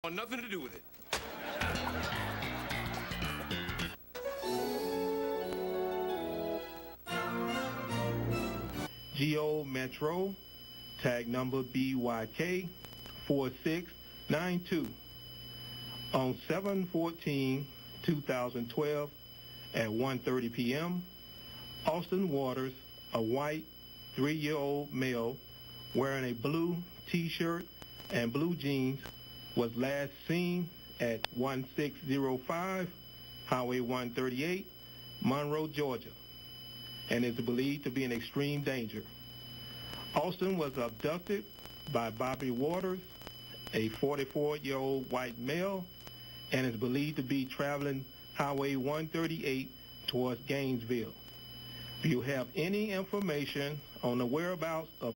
want nothing to do with it. Geo Metro, tag number BYK 4692. On 7/14/2012 at 1:30 p.m., Austin Waters, a white 3-year-old male wearing a blue T-shirt and blue jeans, was last seen at 1605 Highway 138, Monroe, Georgia, and is believed to be in extreme danger. Austin was abducted by Bobby Waters, a 44-year-old white male, and is believed to be traveling Highway 138 towards Gainesville. If you have any information on the whereabouts of